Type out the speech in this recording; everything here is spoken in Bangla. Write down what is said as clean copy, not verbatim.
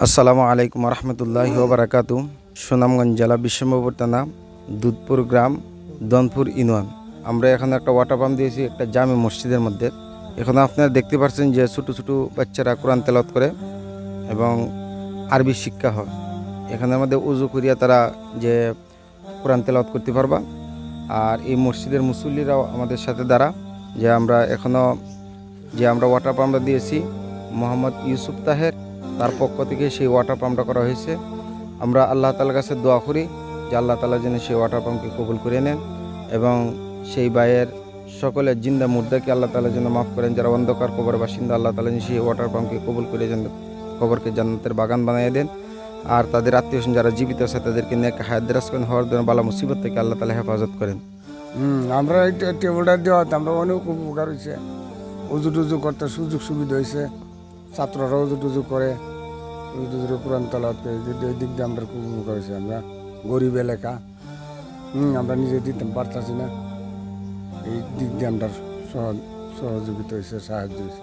আসসালামু আলাইকুম রহমতুল্লাহি ওয়া বারাকাতু। সুনামগঞ্জ জেলা বিশ্বম্ভরপুর থানা দুধপুর গ্রাম দনপুর ইউনিয়ন। আমরা এখানে একটা ওয়াটার পাম্প দিয়েছি একটা জামে মসজিদের মধ্যে। এখানে আপনারা দেখতে পাচ্ছেন যে ছোটো ছোটো বাচ্চারা কোরআন তেলাওয়াত করে এবং আরবি শিক্ষা হয়। এখানের মধ্যে উজু করিয়া তারা যে কোরআন তেলাওয়াত করতে পারবা। আর এই মসজিদের মুসল্লিরাও আমাদের সাথে দ্বারা যে আমরা এখনও যে আমরা ওয়াটার পাম্পটা দিয়েছি মোহাম্মদ ইউসুফ তাহের, তার পক্ষ থেকে সেই ওয়াটার পাম্পটা করা হয়েছে। আমরা আল্লাহ তাআলার কাছে দোয়া করি যে আল্লাহ তাআলা যেন সেই ওয়াটার পাম্পকে কবুল করে নেন এবং সেই ভাইয়ের সকলের জিন্দা মুর্দাকে আল্লাহ তাআলা যেন মাফ করেন। যারা অন্ধকার কবর বাসিন্দা আল্লাহ তাআলা যেন সেই ওয়াটার পাম্পকে কবুল করে যেন কবরকে জান্নাতের বাগান বানিয়ে দেন। আর তাদের আত্মীয়স্বজন যারা জীবিত আছে তাদেরকে নেক হায়াত দারাজ করেন, হওয়ার জন্য বালা মুসিবত থেকে আল্লাহ তাআলা হেফাজত করেন। আমরা এই টেবিলটা দেওয়াতে আমরা অনেক উপকার হয়েছে। উজু টুজু করতে সুযোগ সুবিধা হয়েছে। ছাত্ররা উজু টুজু করে, উজু টুজু কোরআন তেলাওয়াত করে, এই দিক দিয়ে আমরা খুব উপকার হয়েছে। আমরা গরিব এলাকা, আমরা নিজে দিতে পারতাছি না, এই দিক দিয়ে আমরা সহযোগিতা হয়েছে, সাহায্য হয়েছে।